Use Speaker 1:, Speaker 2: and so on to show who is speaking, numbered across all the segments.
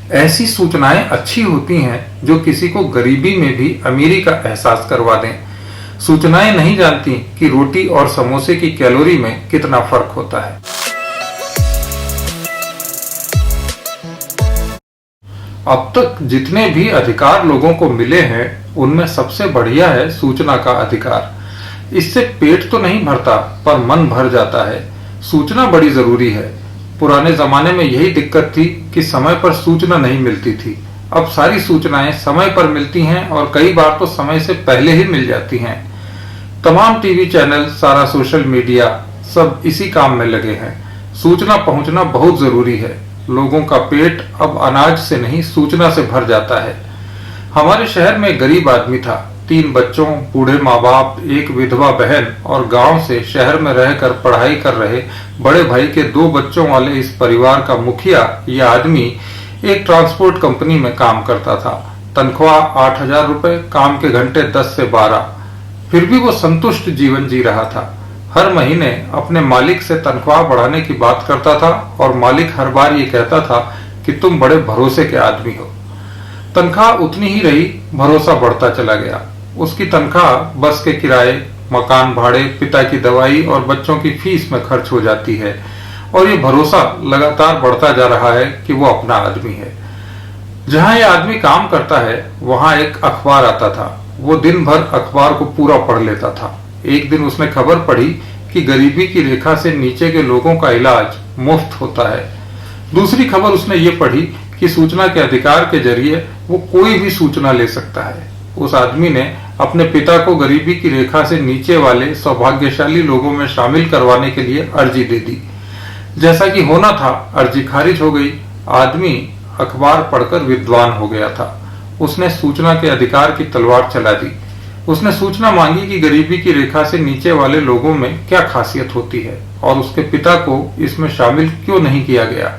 Speaker 1: ऐसी सूचनाएं अच्छी होती हैं जो किसी को गरीबी में भी अमीरी का एहसास करवा दें। सूचनाएं नहीं जानती कि रोटी और समोसे की कैलोरी में कितना फर्क होता है। अब तक जितने भी अधिकार लोगों को मिले हैं उनमें सबसे बढ़िया है सूचना का अधिकार। इससे पेट तो नहीं भरता पर मन भर जाता है। सूचना बड़ी जरूरी है। पुराने जमाने में यही दिक्कत थी कि समय पर सूचना नहीं मिलती थी। अब सारी सूचनाएं समय पर मिलती हैं और कई बार तो समय से पहले ही मिल जाती हैं। तमाम टीवी चैनल, सारा सोशल मीडिया सब इसी काम में लगे हैं। सूचना पहुंचना बहुत जरूरी है। लोगों का पेट अब अनाज से नहीं सूचना से भर जाता है। हमारे शहर में गरीब आदमी था। 3 बच्चों, बूढ़े माँ बाप, एक विधवा बहन और गांव से शहर में रहकर पढ़ाई कर रहे बड़े भाई के 2 बच्चों वाले इस परिवार का मुखिया यह आदमी एक ट्रांसपोर्ट कंपनी में काम करता था। तनख्वाह 8,000 रुपए, काम के घंटे 10 से 12। फिर भी वो संतुष्ट जीवन जी रहा था। हर महीने अपने मालिक से तनख्वाह बढ़ाने की बात करता था और मालिक हर बार ये कहता था कि तुम बड़े भरोसे के आदमी हो। तनख्वाह उतनी ही रही, भरोसा बढ़ता चला गया। उसकी तनख्वाह बस के किराए, मकान भाड़े, पिता की दवाई और बच्चों की फीस में खर्च हो जाती है और ये भरोसा लगातार बढ़ता जा रहा है कि वो अपना आदमी है। जहां ये आदमी काम करता है वहां एक अखबार आता था। वो दिन भर अखबार को पूरा पढ़ लेता था। एक दिन उसने खबर पढ़ी कि गरीबी की रेखा से नीचे के लोगों का इलाज मुफ्त होता है। दूसरी खबर उसने ये पढ़ी कि सूचना के अधिकार के जरिए वो कोई भी सूचना ले सकता है। उस आदमी ने अपने पिता को गरीबी की रेखा से नीचे वाले सौभाग्यशाली लोगों में शामिल करवाने के लिए अर्जी दे दी। जैसा कि होना था, अर्जी खारिज हो गई। आदमी अखबार पढ़कर विद्वान हो गया था। उसने सूचना के अधिकार की तलवार चला दी। उसने सूचना मांगी कि गरीबी की रेखा से नीचे वाले लोगों में क्या खासियत होती है और उसके पिता को इसमें शामिल क्यों नहीं किया गया।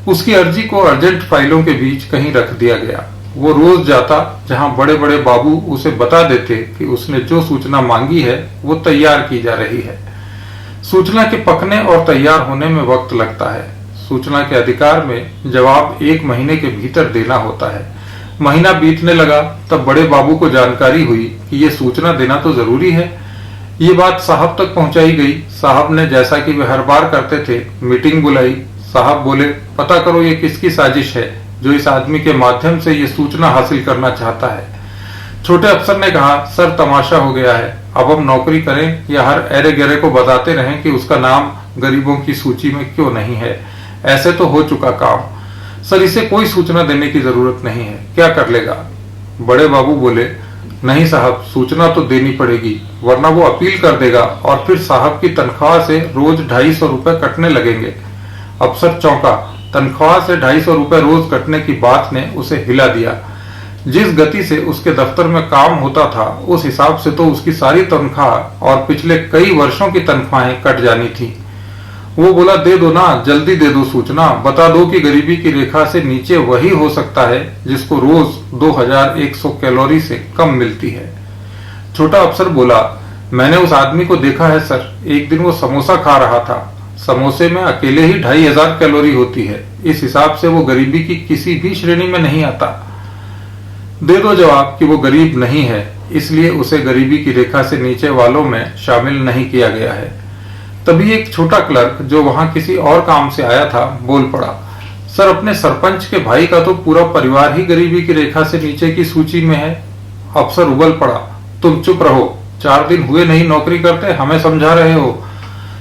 Speaker 1: उसकी अर्जी को अर्जेंट फाइलों के बीच कहीं रख दिया गया। वो रोज जाता जहां बड़े बड़े बाबू उसे बता देते कि उसने जो सूचना मांगी है वो तैयार की जा रही है। सूचना के पकने और तैयार होने में वक्त लगता है। सूचना के अधिकार में जवाब 1 महीने के भीतर देना होता है। महीना बीतने लगा तब बड़े बाबू को जानकारी हुई कि ये सूचना देना तो जरूरी है। ये बात साहब तक पहुंचाई गई। साहब ने, जैसा कि वे हर बार करते थे, मीटिंग बुलाई। साहब बोले, पता करो ये किसकी साजिश है जो इस आदमी के माध्यम से ये सूचना हासिल करना चाहता है। छोटे अफसर ने कहा, सर तमाशा हो गया है। अब हम नौकरी करें या हर एरे गहरे को बताते रहें कि उसका नाम गरीबों की सूची में क्यों नहीं है। ऐसे तो हो चुका काम। सर इसे कोई सूचना देने की जरूरत नहीं है, क्या कर लेगा। बड़े बाबू बोले, नहीं साहब, सूचना तो देनी पड़ेगी वरना वो अपील कर देगा और फिर साहब की तनख्वाह से रोज 250 रुपए कटने लगेंगे। अफसर चौंका। तनख्वाह से 250 रुपए रोज कटने की बात ने उसे हिला दिया। जिस गति से उसके दफ्तर में काम होता था उस हिसाब से तो उसकी सारी तनख्वाह और पिछले कई वर्षों की तनख्वाहें कट जानी थी। वो बोला, दे दो ना, जल्दी दे दो सूचना। बता दो कि गरीबी की रेखा से नीचे वही हो सकता है जिसको रोज 2100 कैलोरी से कम मिलती है। छोटा अफसर बोला, मैंने उस आदमी को देखा है सर। एक दिन वो समोसा खा रहा था। समोसे में अकेले ही 2500 कैलोरी होती है। इस हिसाब से वो गरीबी की किसी भी श्रेणी में नहीं आता। दे दो जवाब कि वो गरीब नहीं है, इसलिए उसे गरीबी की रेखा से नीचे वालों में शामिल नहीं किया गया है। तभी एक छोटा क्लर्क जो वहां किसी और काम से आया था बोल पड़ा, सर अपने सरपंच के भाई का तो पूरा परिवार ही गरीबी की रेखा से नीचे की सूची में है। अफसर उबल पड़ा, तुम चुप रहो। 4 दिन हुए नहीं नौकरी करते, हमें समझा रहे हो।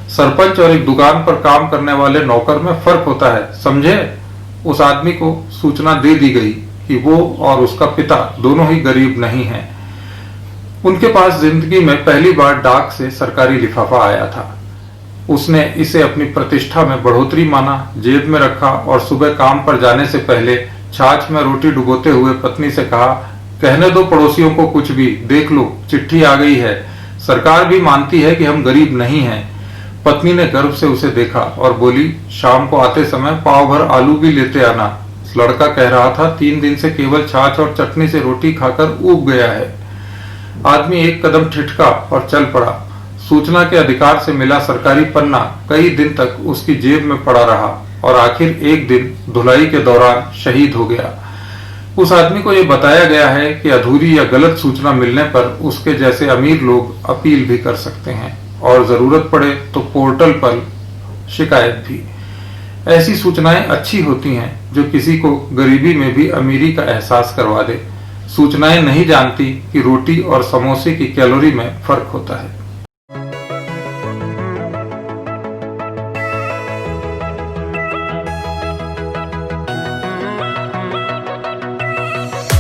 Speaker 1: सरपंच और एक दुकान पर काम करने वाले नौकर में फर्क होता है, समझे। उस आदमी को सूचना दे दी गई कि वो और उसका पिता दोनों ही गरीब नहीं हैं। उनके पास जिंदगी में पहली बार डाक से सरकारी लिफाफा आया था। उसने इसे अपनी प्रतिष्ठा में बढ़ोतरी माना, जेब में रखा और सुबह काम पर जाने से पहले छाछ में रोटी डुबोते हुए पत्नी से कहा, कहने दो पड़ोसियों को कुछ भी, देख लो चिट्ठी आ गई है। सरकार भी मानती है कि हम गरीब नहीं हैं। पत्नी ने गर्व से उसे देखा और बोली, शाम को आते समय पाव भर आलू भी लेते आना। लड़का कह रहा था, 3 दिन से केवल छाछ और चटनी से रोटी खाकर ऊब गया है। आदमी एक कदम ठिठका और चल पड़ा। सूचना के अधिकार से मिला सरकारी पन्ना कई दिन तक उसकी जेब में पड़ा रहा। और आखिर एक दिन धुलाई के दौरान शहीद हो गया। उस आदमी को यह बताया गया है कि अधूरी या गलत सूचना मिलने पर उसके जैसे अमीर लोग अपील भी कर सकते हैं और जरूरत पड़े तो पोर्टल पर शिकायत भी। ऐसी सूचनाएं अच्छी होती हैं जो किसी को गरीबी में भी अमीरी का एहसास करवा दे। सूचनाएं नहीं जानती कि रोटी और समोसे की कैलोरी में फर्क होता है।